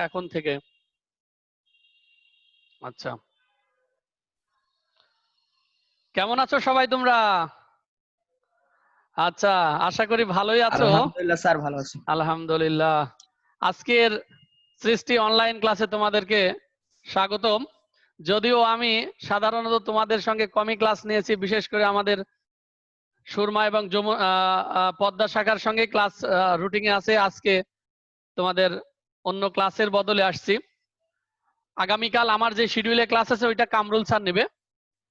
এখন থেকে। আচ্ছা, কেমন আছো সবাই তোমরা? আচ্ছা, আশা করি ভালোই আছো। আলহামদুলিল্লাহ স্যার, ভালো আছি। আলহামদুলিল্লাহ। আজকের সৃষ্টি অনলাইন ক্লাসে তোমাদেরকে স্বাগতম। যদিও আমি সাধারণত তোমাদের সঙ্গে কমই ক্লাস নিয়েছি, বিশেষ করে আমাদের সুরমা এবং পদ্মা শাখার সঙ্গে ক্লাস রুটিনে আছে। আজকে তোমাদের অন্য ক্লাসের বদলে আসছি। আগামীকাল আমার যে শিডিউলে ক্লাস আছে ওইটা কামরুল স্যার নেবে।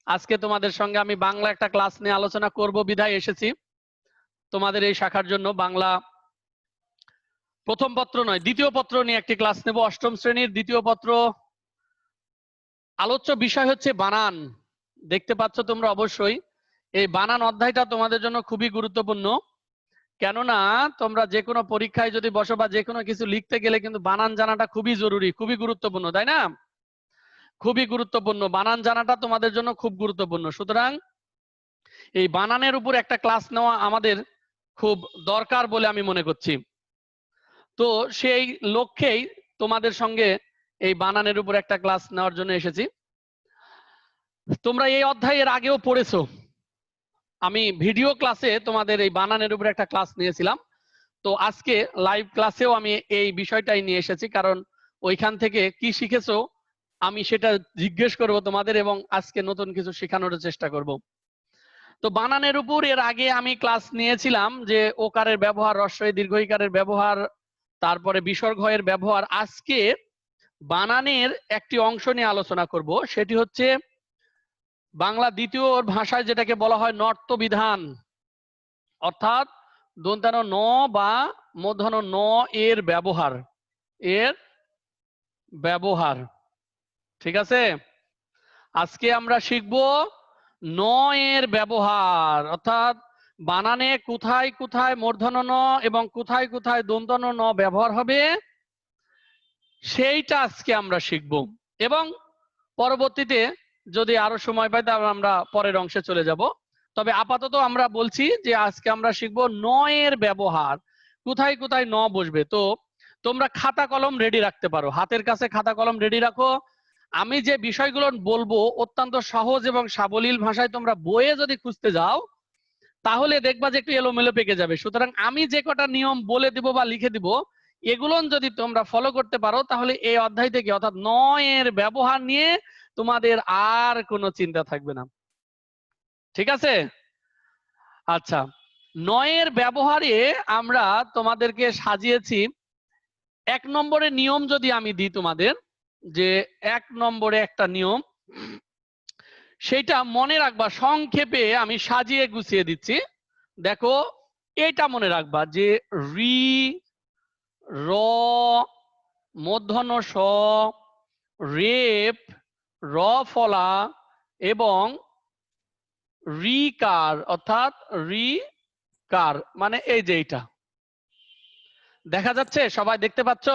আজকে তোমাদের সঙ্গে আমি বাংলা একটা ক্লাস নিয়ে আলোচনা করব বিধায় এসেছি তোমাদের এই শাখার জন্য। বাংলা প্রথম পত্র নয়, দ্বিতীয় পত্র নিয়ে একটি ক্লাস নেব। অষ্টম শ্রেণীর দ্বিতীয় পত্র। আলোচ্য বিষয় হচ্ছে বানান। দেখতে পাচ্ছ তোমরা অবশ্যই। এই বানান অধ্যায়টা তোমাদের জন্য খুবই গুরুত্বপূর্ণ, কেননা তোমরা যে কোনো পরীক্ষায় যদি বসো বা যে কোনো কিছু লিখতে গেলে কিন্তু বানান জানাটা খুবই জরুরি, খুবই গুরুত্বপূর্ণ, তাই না? খুবই গুরুত্বপূর্ণ, বানান জানাটা তোমাদের জন্য খুব গুরুত্বপূর্ণ। সুতরাং এই বানানের উপর একটা ক্লাস নেওয়া আমাদের খুব দরকার বলে আমি মনে করছি। তো সেই লক্ষ্যেই তোমাদের সঙ্গে এই বানানের উপর একটা ক্লাস নেওয়ার জন্য এসেছি। তোমরা এই অধ্যায়ের আগেও পড়েছো। আমি ভিডিও ক্লাসে তোমাদের এই বানানের উপর একটা ক্লাস নিয়েছিলাম। তো আজকে লাইভ ক্লাসেও আমি এই বিষয়টাই নিয়ে এসেছি, কারণ ওইখান থেকে কি শিখেছো আমি সেটা জিজ্ঞেস করব তোমাদের, এবং আজকে নতুন কিছু শেখানোর চেষ্টা করব। তো বানানের উপর এর আগে আমি ক্লাস নিয়েছিলাম যে ওকারের ব্যবহার, হ্রস্ব দীর্ঘ ঈকারের ব্যবহার, তারপরে বিসর্গ এর ব্যবহার। আজকে বানানের একটি অংশ নিয়ে আলোচনা করব, সেটি হচ্ছে বাংলা দ্বিতীয় ভাষায় যেটাকে বলা হয় নর্ত বিধান, অর্থাৎ দন্তানো ন বা মূর্ধন্য ন এর ব্যবহার, এর ব্যবহার। ঠিক আছে, আজকে আমরা শিখব ন এর ব্যবহার, অর্থাৎ বানানে কোথায় কোথায় মূর্ধন্য ন এবং কোথায় কোথায় দন্তান্ন ন ব্যবহার হবে সেইটা আজকে আমরা শিখব। এবং পরবর্তীতে যদি আরো সময় পাই তাহলে আমরা পরের অংশে চলে যাব। তবে আপাতত আমরা বলছি যে আজকে আমরা শিখব ন এর ব্যবহার, কোথায় কোথায় ন বসবে। তো তোমরা খাতা কলম রেডি রাখতে পারো, হাতের কাছে খাতা কলম রেডি রাখো। আমি যে বিষয়গুলো বলবো অত্যন্ত সহজ এবং সাবলীল ভাষায় তোমরা বইয়ে যদি খুঁজতে যাও তাহলে দেখবা যে একটু এলোমেলো পেকে যাবে। সুতরাং আমি যে কটা নিয়ম বলে দিব বা লিখে দিব এগুলো যদি তোমরা ফলো করতে পারো তাহলে এই অধ্যায় থেকে, অর্থাৎ ন এর ব্যবহার নিয়ে তোমাদের আর কোনো চিন্তা থাকবে না। ঠিক আছে? আচ্ছা, নয়ের ব্যবহারে আমরা তোমাদেরকে সাজিয়েছি। এক নম্বরের নিয়ম যদি আমি দিই তোমাদের, যে এক নম্বরে একটা নিয়ম, সেটা মনে রাখবা। সংক্ষেপে আমি সাজিয়ে গুছিয়ে দিচ্ছি। দেখো, এটা মনে রাখবা যে রি, র, মূর্ধন্য ষ, রেপ, র ফলা এবং রিকার, অর্থাৎ রিকার মানে এই যে এইটা দেখা যাচ্ছে, সবাই দেখতে পাচ্ছ?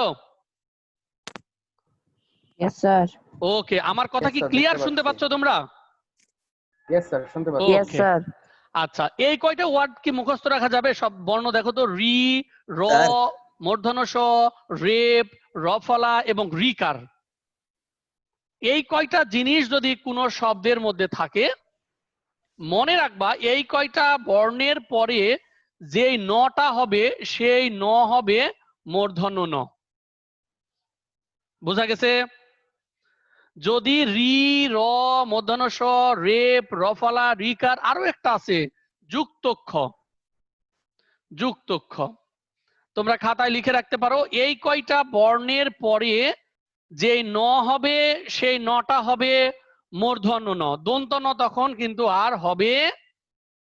Yes sir. ওকে, আমার কথা কি ক্লিয়ার শুনতে পাচ্ছ তোমরা? यस স্যার, শুনতে পাচ্ছি। Yes sir. আচ্ছা, এই কয়টা ওয়ার্ড কি মুখস্থ রাখা যাবে? সব বর্ণ দেখো তো, রি, র, মূর্ধন্য ষ, রেপ, রফলা এবং রিকার। এই কয়টা জিনিস যদি কোনো শব্দের মধ্যে থাকে মনে রাখবা এই কয়টা বর্ণের পরে যেই নটা হবে সেই ন হবে মূর্ধন্য ন। বোঝা গেছে? যদি রি, র, মূর্ধন্য ষ, রেপ, রফলা, রিকার, আরো একটা আছে যুক্তক্ষ। যুক্তক্ষ তোমরা খাতায় লিখে রাখতে পারো। এই কয়টা বর্ণের পরে যে ন হবে সেই নটা হবে মূর্ধন্য ন, দন্ত ন তখন কিন্তু আর হবে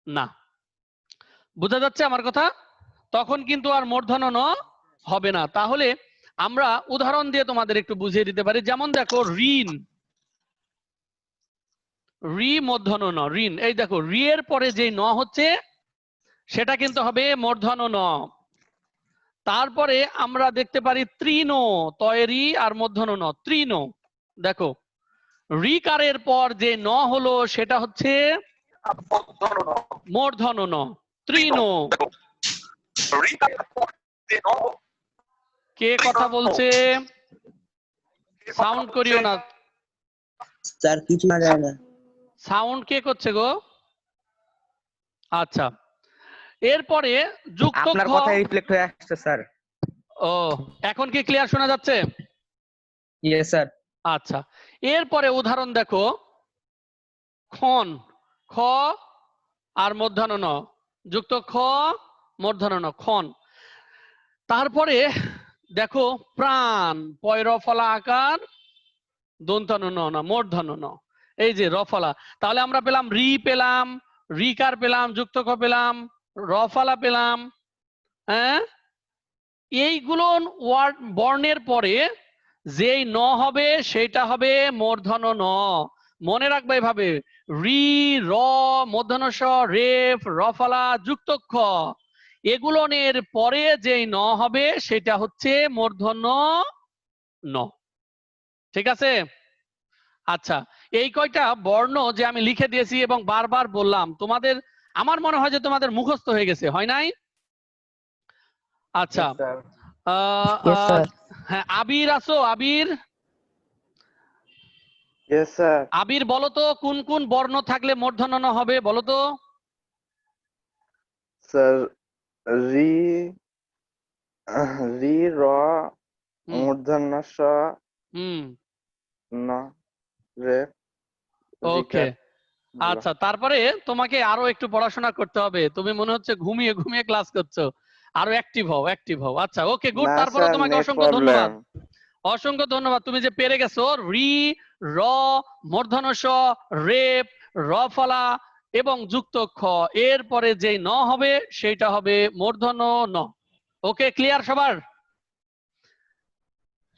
না। বোঝা যাচ্ছে আমার কথা? তখন কিন্তু আর মূর্ধন্য ন হবে না। তাহলে আমরা উদাহরণ দিয়ে তোমাদের একটু বুঝিয়ে দিতে পারি। যেমন দেখো, ঋণ, রি মূর্ধন্য ন, ঋণ। এই দেখো, রি এর পরে যে ন হচ্ছে সেটা কিন্তু হবে মূর্ধন্য ন। তারপরে আমরা দেখতে পারি তৃণ, তয়েরি আর মূর্ধন্য ন, তৃণ। দেখো, রিকারের পর যে ন হলো সেটা হচ্ছে মূর্ধন্য ন, তৃণ। কে কথা বলছে? সাউন্ড করিও না। স্যার কিছু না যায় না। সাউন্ড কে করছে গো? আচ্ছা, এরপরে যুক্ত আপনার খ। কথা রিফ্লেক্ট হয়ে আসছে স্যার। ও, এখন কি ক্লিয়ার শোনা যাচ্ছে? Yes sir. আচ্ছা, এরপরে উদাহরণ দেখো, খন, খ আর মূর্ধন্য ন, যুক্ত খ মূর্ধন্য ন, খন। তারপরে দেখো প্রাণ, পয় র ফলা আকার, দন্তন্য ন না, মূর্ধন্য ন, এই যে রফলা। তাহলে আমরা পেলাম রি, পেলাম রিকার, পেলাম যুক্ত খ, পেলাম রফলা, পেলাম। হ্যাঁ, এইগুলো ওয়ার্ড বর্ণের পরে যেই ন হবে সেটা হবে মূর্ধন্য ন। মনে রাখবে এভাবে, রি, র, মূর্ধন্য স, রেফ, রফলা, যুক্ত খ, এগুলোর পরে যেই ন হবে সেটা হচ্ছে মূর্ধন্য ন। ঠিক আছে? আচ্ছা, এই কয়টা বর্ণ যে আমি লিখে দিয়েছি এবং বারবার বললাম, তোমাদের আমার মনে হয় যে তোমাদের মুখস্থ হয়ে গেছে, হয় নাই? আচ্ছা, হ্যাঁ, আবির আছো? আবির, ইয়েস স্যার। আবির বলো তো কোন কোন বর্ণ থাকলে মূর্ধন্য ন হবে, বলো তো? স্যার রি, রি, র, হুম মূর্ধন্য স, হুম ন, রে, ওকে। রিকার, র। আচ্ছা, তারপরে তোমাকে আরো একটু পড়াশোনা করতে হবে, তুমি মনে হচ্ছে ঘুমিয়ে ঘুমিয়ে ক্লাস করছো, আরো অ্যাক্টিভ হও, অ্যাক্টিভ হও। আচ্ছা, ওকে, গুড। না তারপরে স্যার, তোমাকে নেট অসংখ্য ধন্যবাদ, প্রবলেম। অসংখ্য ধন্যবাদ, তুমি যে পেরে গেছো। রি, র, মূর্ধন্য স, রেপ, রফলা এবং যুক্ত খ, এরপরে যেই ন হবে সেটা হবে মূর্ধন্য ন। ওকে, ক্লিয়ার সবার?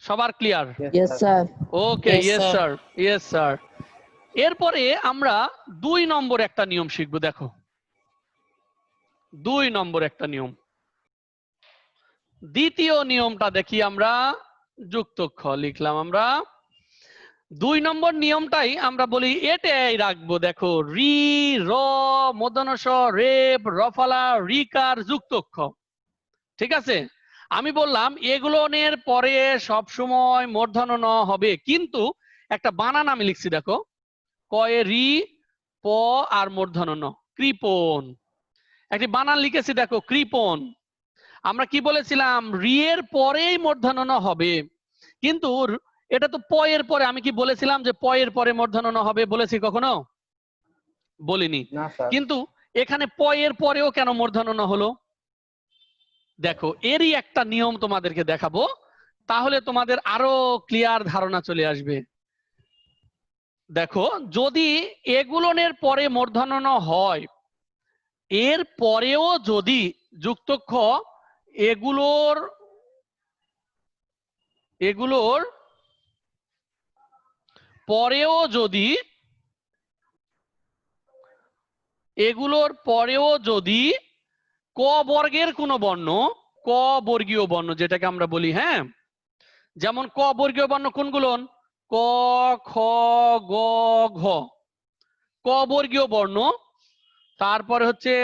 সবার clear? Yes sir. Okay, yes sir, yes sir. এরপরে আমরা 2 নম্বর একটা নিয়ম শিখবো। দেখো 2 নম্বর একটা নিয়ম, দ্বিতীয় নিয়মটা দেখি আমরা। যুক্ত খ লিখলাম আমরা, 2 নম্বর নিয়মটাই আমরা বলি এটাই রাখবো। দেখো রি, র, মূর্ধন্য স, রেপ, রফলা, রিকার, যুক্ত খ। ঠিক আছে? আমি বললাম এগুলোর পরে সব সময় মূর্ধন্য ন হবে, কিন্তু একটা বানান আমি লিখছি, দেখো কয়ে রি, প আর মূর্ধন্য ন, কৃপণ। একটি বানান লিখেছি, দেখো কৃপণ। আমরা কি বলেছিলাম? রি এর পরেই মূর্ধন্য ন হবে, কিন্তু এটা তো প এর পরে। আমি কি বলেছিলাম যে প এর পরে মূর্ধন্য ন হবে? বলেছি কখনো? বলিনি। না স্যার। কিন্তু এখানে প এর পরেও কেন মূর্ধন্য ন হলো? দেখো এরই একটা নিয়ম তোমাদেরকে দেখাবো, তাহলে তোমাদের আরো ক্লিয়ার ধারণা চলে আসবে। দেখো, যদি এগুলোর পরে মূর্ধন্য ন হয়, এর পরেও যদি যুক্ত খ, এগুলোর এগুলোর পরেও যদি এগুলোর পরেও যদি ক বর্গের কোনো বর্ণ, ক বর্গীয় বর্ণ যেটাকে আমরা বলি, হ্যাঁ, যেমন ক বর্গীয় বর্ণ কোনগুলো? ক, খ, গ, ঘ, ক বর্গীয় বর্ণ। তারপরে হচ্ছে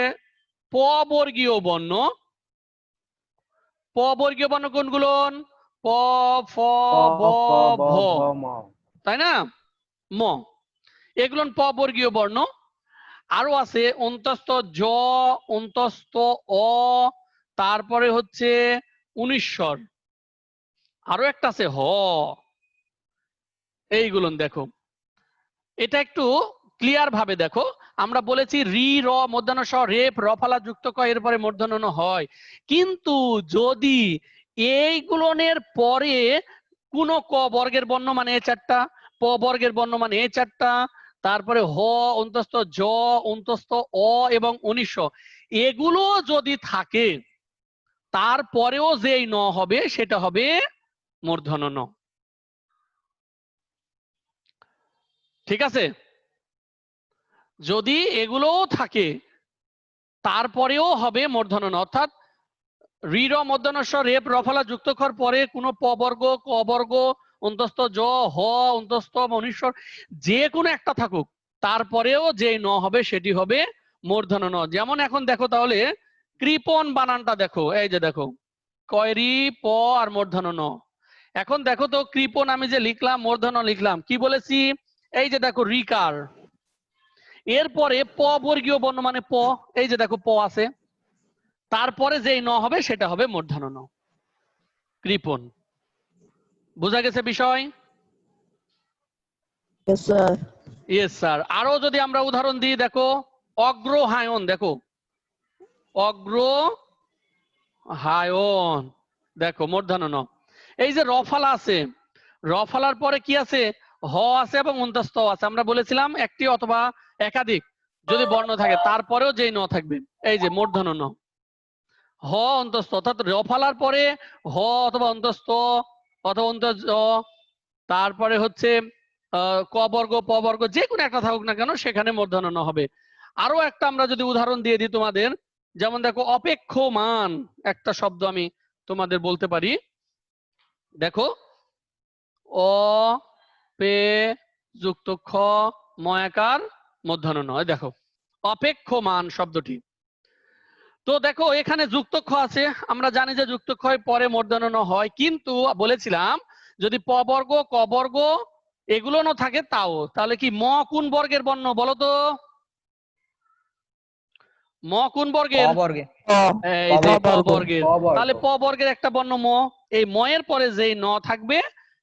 প বর্গীয় বর্ণ। প বর্গীয় বর্ণ কোনগুলো? প, ফ, ব, ভ, তাই না? ম, এগুলো প বর্গীয় বর্ণ। আরো আছে অন্তস্থ জ, অন্তস্থ অ, তারপরে হচ্ছে 19 স্বর, আরো একটা আছে হ। এইগুলো দেখো, এটা একটু ক্লিয়ার ভাবে দেখো। আমরা বলেছি রি, র, মূর্ধন্য স, রেপ, রফলা, যুক্ত ক, এরপরে মূর্ধন্য ন হয়, কিন্তু যদি এইগুলোর পরে কোন ক বর্গের বর্ণ মানে এ চারটা, প বর্গের বর্ণ মানে এ চারটা, তারপরে হ, অন্তস্থ জ, অন্তস্থ অ এবং 19 এগুলো যদি থাকে, তারপরেও যেই ন হবে সেটা হবে মূর্ধন্য ন। ঠিক আছে? যদি এগুলোও থাকে তারপরেও হবে মূর্ধন্য ন, অর্থাৎ রি, র, মূর্ধন্য স, রেপ, রফলা, যুক্ত খর পরে কোনো প বর্গ, ক বর্গ, অন্তস্থ জ, হ, অন্তস্থ 19 যে কোনো একটা থাকুক, তারপরেও যে ন হবে সেটি হবে মূর্ধন্য ন। যেমন এখন দেখো, তাহলে কৃপণ বানানটা দেখো, এই যে দেখো কয়রি প আর মূর্ধন্য ন। এখন দেখো তো কৃপণ আমি যে লিখলাম মূর্ধন্য লিখলাম কি বলেছি, এই যে দেখো রিকার, এরপরে প বর্গীয় বর্ণ মানে প, এই যে দেখো প আছে, তারপরে যেই ন হবে সেটা হবে মূর্ধন্য ন, কৃপণ। বোঝা গেছে বিষয়? Yes, sir. Yes sir. আরো যদি আমরা উদাহরণ দিই, দেখো অগ্রহায়ণ, দেখো অগ্রহায়ণ, দেখো মূর্ধন্য ন। এই যে রফালা আছে, রফালার পরে কি আছে, হ আছে এবং অন্তস্থ আছে। আমরা বলেছিলাম একটি অথবা একাধিক যদি বর্ণ থাকে তারপরেও যেই ন থাকবে, এই যে মূর্ধন্য ন, হ অন্তস্থ, অর্থাৎ রফালার পরে হ অথবা অন্তস্থ অথবা অন্তজ, তারপরে হচ্ছে ক বর্গ প বর্গ যে কোনো একটা থাকুক না কেন সেখানে মূর্ধন্য ন হবে। আরো একটা আমরা যদি উদাহরণ দিয়ে দিই তোমাদের, যেমন দেখো অপেক্ষমান একটা শব্দ আমি তোমাদের বলতে পারি, দেখো অ পে যুক্ত খ ময়াকার মূর্ধন্য ন, দেখো অপেক্ষমান শব্দটি। তো দেখো এখানে যুক্ত খ আছে, আমরা জানি যে যুক্ত খ পরে মূর্ধন্য ন হয়, কিন্তু বলেছিলাম যদি প বর্গ ক বর্গ এগুলো না থাকে তাও, তাহলে কি ম কোন বর্গের বর্ণ বলো তো? ম কোন বর্গের? বর্গে এই যে প বর্গ। বর্গের। তাহলে প বর্গের একটা বর্ণ ম, এই ম এর পরে যেই ন থাকবে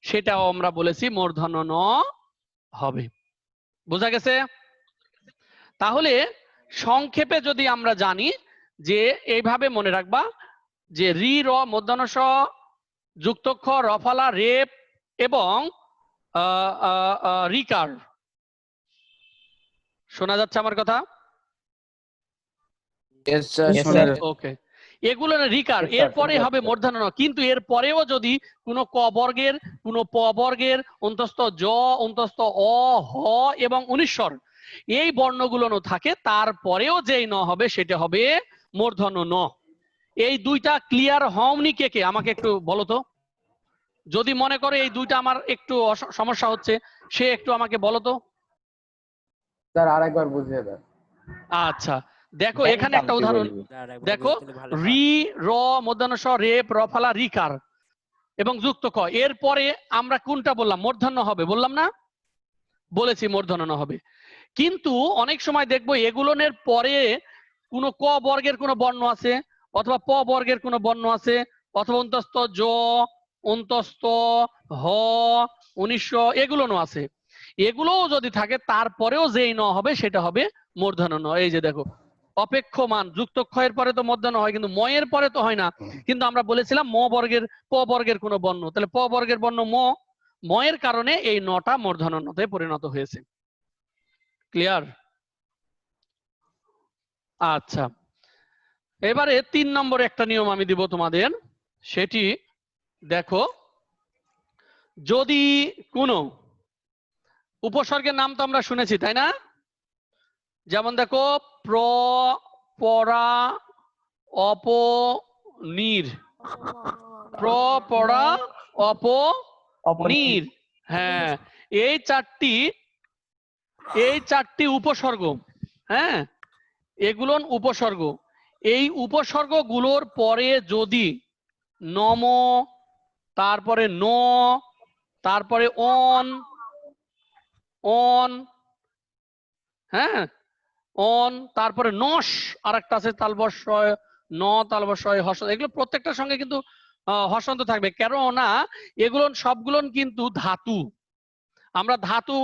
সেটাও আমরা বলেছি মূর্ধন্য ন হবে। বোঝা গেছে? তাহলে সংক্ষেপে যদি আমরা জানি যে এইভাবে মনে রাখবা যে রি র মূর্ধন্য স যুক্ত খ রফালা রেপ এবং রিকার। শোনা যাচ্ছে আমার কথা? Yes, sir. ওকে, এগুলো রিকার, Yes, sir, এরপরে শুনতে হবে পাচ্ছি। মূর্ধন্য ন। কিন্তু এর পরেও যদি কোনো ক বর্গের, কোনো প বর্গের, অন্তস্থ জ, অন্তস্থ অ, হ এবং অনুস্বর এই বর্ণগুলো থাকে তারপরেও যেই ন হবে সেটা হবে মূর্ধন্য ন। এই দুইটা ক্লিয়ার হওনি কে কে আমাকে একটু বলো তো। যদি মনে করে এই দুইটা আমার একটু সমস্যা হচ্ছে সে একটু আমাকে বলো তো। স্যার আরেকবার বুঝিয়ে দেন। আচ্ছা দেখো এখানে একটা উদাহরণ, দেখো ভালো রি র মূর্ধন্য স রেপ রফালা রিকার এবং যুক্ত ক, এরপরে আমরা কোনটা বললাম মূর্ধন্য হবে বললাম না? বলেছি মূর্ধন্য ন হবে। কিন্তু অনেক সময় দেখবো এগুলোর পরে কোনো ক বর্গের কোনো বর্ণ আছে অথবা প বর্গের কোনো বর্ণ আছে অথবা অন্তস্থ জ, অন্তস্থ হ, উনিশ এগুলো আছে, এগুলোও যদি থাকে তারপরেও যেই ন হবে সেটা হবে মূর্ধন্য ন। এই যে দেখো অপেক্ষমান যুক্ত ক্ষয়ের পরে তো মূর্ধন্য হয় কিন্তু ম এর পরে তো হয় না, কিন্তু আমরা বলেছিলাম ম বর্গের প বর্গের কোনো বর্ণ, তাহলে প বর্গের বর্ণ ম, ম এর কারণে এই নটা মূর্ধন্য নতে পরিণত হয়েছে। ক্লিয়ার? আচ্ছা, এবারে 3 নম্বরে একটা নিয়ম আমি দিব তোমাদের, সেটি দেখো যদি কোনো উপসর্গের নাম তো আমরা শুনেছি তাই না, যেমন দেখো প্র, পরা, অপ, নির, প্র, পরা, অপ, নির, হ্যাঁ এই চারটি উপসর্গ, হ্যাঁ এগুলো উপসর্গ। এই উপসর্গগুলোর পরে যদি নম, তারপরে ন, তারপরে অন, হ্যাঁ অন, তারপরে নস আর একটা আছে তালবস্যয়, ন তালবস্যয় হর্ষ, এগুলো প্রত্যেকটার সঙ্গে কিন্তু হর্ষন্ত থাকবে, কেননা এগুলো সবগুলো কিন্তু ধাতু। আমরা ধাতু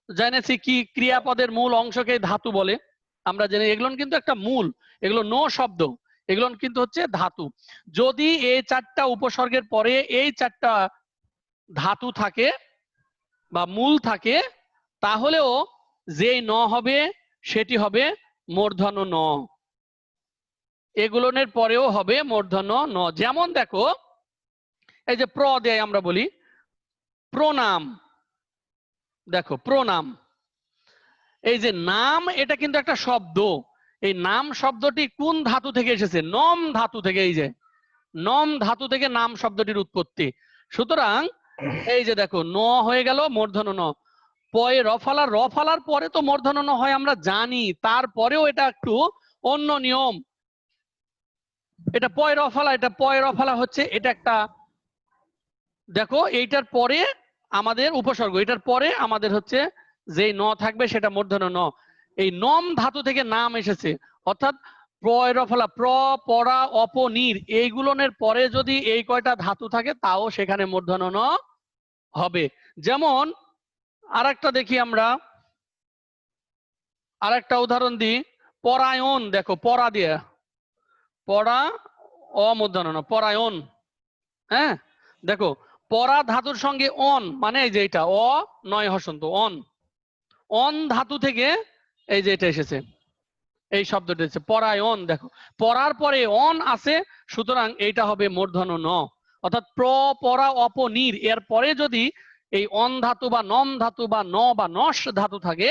জেনেছি কি ক্রিয়াপদের মূল অংশকে ধাতু বলে, আমরা জানি এগুলো কিন্তু একটা মূল, এগুলো নো শব্দ, এগুলো কিন্তু হচ্ছে ধাতু। যদি এই চারটা উপসর্গের পরে এই চারটা ধাতু থাকে বা মূল থাকে তাহলেও যেই ন হবে সেটি হবে মূর্ধন্য ন, এগুলোর পরেও হবে মূর্ধন্য ন। যেমন দেখো এই যে প্র দেয় আমরা বলি প্রনাম, দেখো প্রনাম, এই যে নাম এটা কিন্তু একটা শব্দ, এই নাম শব্দটি কোন ধাতু থেকে এসেছে? নম ধাতু থেকে, এই যে নম ধাতু থেকে নাম শব্দটির উৎপত্তি। সুতরাং এই যে দেখো ন হয়ে গেল মূর্ধন্য ন, পয়ে রফালার, রফালার পরে তো মূর্ধন্য ন হয় আমরা জানি, তারপরেও এটা একটু অন্য নিয়ম, এটা পয় রফালা, এটা পয় রফালা হচ্ছে এটা একটা, দেখো এইটার পরে আমাদের উপসর্গ, এটার পরে আমাদের হচ্ছে যে ন থাকবে সেটা মূর্ধন্য ন। এই নম ধাতু থেকে নাম এসেছে, অর্থাৎ প্রয় রফলা, প্র, পরা, অপ, নির এইগুলোর পরে যদি এই কয়টা ধাতু থাকে তাও সেখানে মূর্ধন্য ন হবে। যেমন আরেকটা দেখি আমরা, আরেকটা উদাহরণ দিই, পরায়ণ, দেখো পরা দিয়ে, পরা অমূর্ধন্য ন, পরায়ণ। হ্যাঁ দেখো পরা ধাতুর সঙ্গে অন, মানে এই যে এটা অ নয় হসন্ত, অন, অন ধাতু থেকে এই যে এটা এসেছে, এই শব্দটা এসেছে পরায়ণ। দেখো পরার পরে অন আছে, সুতরাং এইটা হবে মূর্ধন্য ন। অর্থাৎ প্র, পরা, অপ, নির এর পরে যদি এই অন ধাতু বা নম ধাতু বা ন বা নস ধাতু থাকে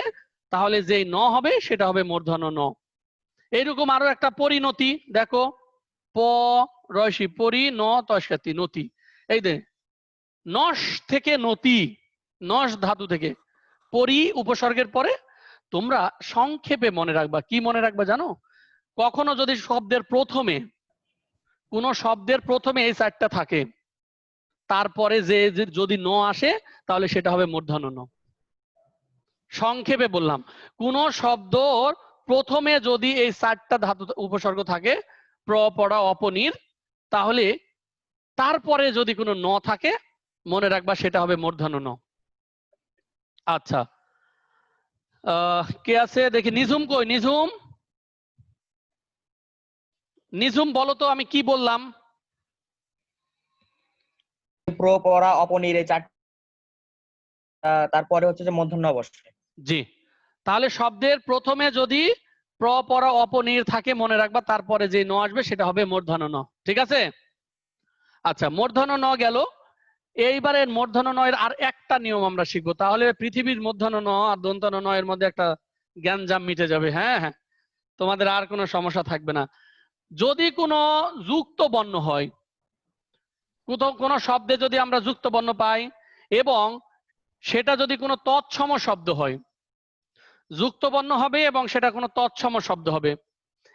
তাহলে যেই ন হবে সেটা হবে মূর্ধন্য ন। এইরকম আরো একটা পরিণতি, দেখো প রয়সি পরি ন তস্কাতি নতি, এই দে নস থেকে নতি, নস ধাতু থেকে, পরি উপসর্গের পরে তোমরা সংক্ষেপে মনে রাখবা, কি মনে রাখবা জানো, কখনো যদি শব্দের প্রথমে, কোন শব্দের প্রথমে এই চারটা থাকে তারপরে যে যদি ন আসে তাহলে সেটা হবে মূর্ধন্য ন। সংক্ষেপে বললাম, কোন শব্দ প্রথমে যদি এই চারটা ধাতু উপসর্গ থাকে প্র, পরা, অপনির, তাহলে তারপরে যদি কোনো ন থাকে মনে রাখবা সেটা হবে মূর্ধন্য ন। আচ্ছা কে আছে দেখি, নিঝুম কই, নিঝুম, নিঝুম বলো তো আমি কি বললাম। প্র, পরা, অপনির এই চারটা, তারপরে হচ্ছে যে মূর্ধন্য অবশ্যই। জি, তাহলে শব্দের প্রথমে যদি প্র, পরা, অপনির থাকে মনে রাখবা তারপরে যে ন আসবে সেটা হবে মূর্ধন্য ন। ঠিক আছে, আচ্ছা মূর্ধন্য ন গেল। এইবারে মূর্ধন্য ন এর আর একটা নিয়ম আমরা শিখবো, তাহলে পৃথিবীর মূর্ধন্য ন আর দন্তন্য ন এর মধ্যে একটা জ্ঞানজাম মিটে যাবে। হ্যাঁ হ্যাঁ, তোমাদের আর কোনো সমস্যা থাকবে না। যদি কোনো যুক্ত বর্ণ হয়, কোনো শব্দে যদি আমরা যুক্ত বর্ণ পাই এবং সেটা যদি কোনো তৎসম শব্দ হয়, যুক্ত বর্ণ হবে এবং সেটা কোনো তৎসম শব্দ হবে,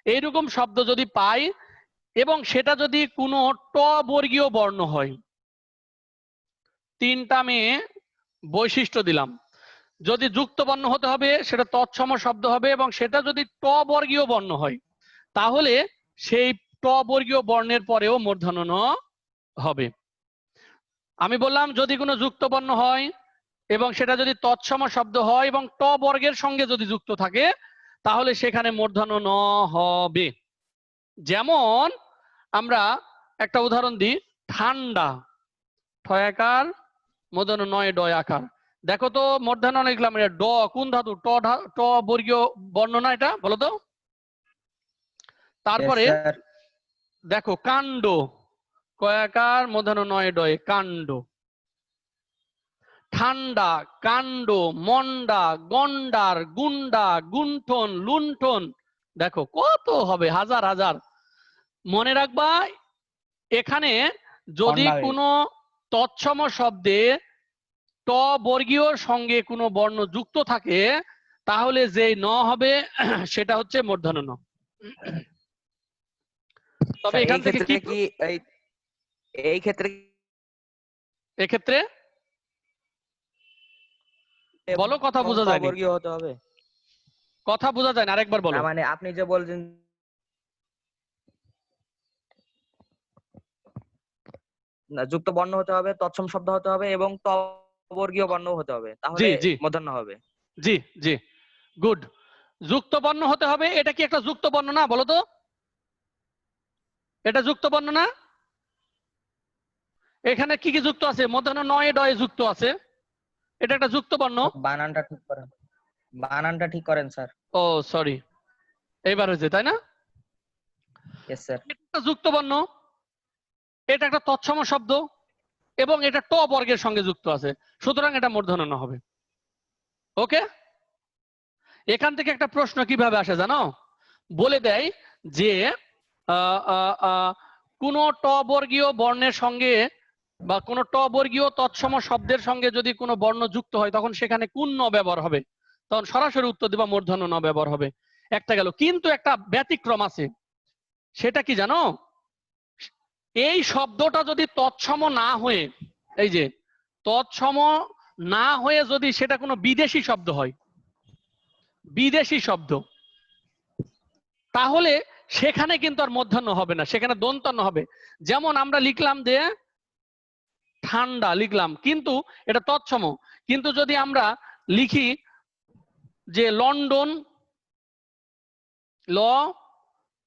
এইরকম শব্দ যদি পাই এবং সেটা যদি কোনো ট বর্গীয় বর্ণ হয়, তিনটা মেয়ে বৈশিষ্ট্য দিলাম, যদি যুক্ত বর্ণ হতে হবে সেটা তৎসম শব্দ হবে এবং সেটা যদি ট বর্গীয় বর্ণ হয় তাহলে সেই ট বর্গীয় বর্ণের পরেও মূর্ধন্য ন হবে। আমি বললাম যদি কোনো যুক্ত বর্ণ হয় এবং সেটা যদি তৎসম শব্দ হয় এবং ট বর্গের সঙ্গে যদি যুক্ত থাকে তাহলে সেখানে মূর্ধন্য ন হবে। যেমন আমরা একটা উদাহরণ দিই, ঠান্ডা, ঠয়াকার মূর্ধন্য নয় ডয় আকার, দেখো তো মূর্ধন্য লিখলাম, এটা ড কোন ধাতু, ট বর্গীয় বর্ণ না এটা, বলো তো। তারপরে Yes, sir. দেখো কাণ্ড, কয়াকার মূর্ধন্য নয় ডয় কাণ্ড, ঠান্ডা, কাণ্ড, মন্ডা, গন্ডার, গুন্ডা, গুণ্ঠন, লুণ্ঠন, দেখো কত হবে, হাজার হাজার। মনে রাখবা এখানে যদি খণ্ডাবে। কোনো তৎসম শব্দে ট বর্গীয় সঙ্গে কোনো বর্ণ যুক্ত থাকে তাহলে যে ন হবে সেটা হচ্ছে মূর্ধন্য ন। তবে স্যার, এখান এই থেকে ক্ষেত্রে কি কি এই ক্ষেত্রে এক্ষেত্রে বলো, কথা বোঝা যায়নি, বর্গীয় হতে হবে? কথা বোঝা যায় না, আরেকবার বলো। না মানে আপনি যে বলছেন না, যুক্ত বর্ণ হতে হবে, তৎসম শব্দ হতে হবে এবং ট বর্গীয় বর্ণ হতে হবে, তাহলে জি জি মূর্ধন্য হবে। জি জি, গুড। যুক্ত বর্ণ হতে হবে, এটা কি একটা যুক্ত বর্ণ না বলো তো, এটা যুক্ত বর্ণ না? এখানে কি কি যুক্ত আছে, মূর্ধন্য নয় ডয়ে যুক্ত আছে, এটা একটা যুক্ত বর্ণ। বানানটা ঠিক করেন, বানানটা ঠিক করেন স্যার। ও সরি, এইবার হয়েছে তাই না? Yes sir. এটা একটা যুক্ত বর্ণ, এটা একটা তৎসম শব্দ এবং এটা ট বর্গের সঙ্গে যুক্ত আছে, সুতরাং এটা মূর্ধন্য ন হবে। ওকে, এখান থেকে একটা প্রশ্ন কিভাবে আসে জানো, বলে দেয় যে কোন ট বর্গীয় বর্ণের সঙ্গে বা কোন ট বর্গীয় তৎসম শব্দের সঙ্গে যদি কোনো বর্ণ যুক্ত হয় তখন সেখানে কোন ন ব্যবহার হবে, তখন সরাসরি উত্তর দিবা মূর্ধন্য ন ব্যবহার হবে। একটা গেল, কিন্তু একটা ব্যতিক্রম আছে, সেটা কি জানো, এই শব্দটা যদি তৎসম না হয়ে, এই যে তৎসম না হয়ে যদি সেটা কোনো বিদেশি শব্দ হয়, বিদেশি শব্দ, তাহলে সেখানে কিন্তু আর মধ্যাহ্ন হবে না, সেখানে দন্তান্ন হবে। যেমন আমরা লিখলাম যে ঠান্ডা লিখলাম, কিন্তু এটা তৎসম। কিন্তু যদি আমরা লিখি যে লন্ডন,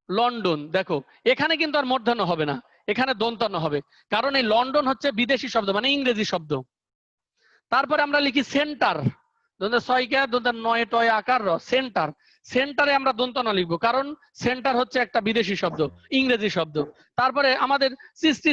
লন্ডন, দেখো এখানে কিন্তু আর মধ্যাহ্ন হবে না, এখানে দন্তান্ন হবে, কারণ এই লন্ডন হচ্ছে বিদেশি শব্দ, মানে ইংরেজি শব্দ। তারপরে আমরা লিখি সেন্টার, নয় টয় আকার সেন্টার, সেন্টারে আমরা দন্তান্ন লিখবো, কারণ সেন্টার হচ্ছে একটা বিদেশি শব্দ, ইংরেজি শব্দ। তারপরে আমাদের সৃষ্টি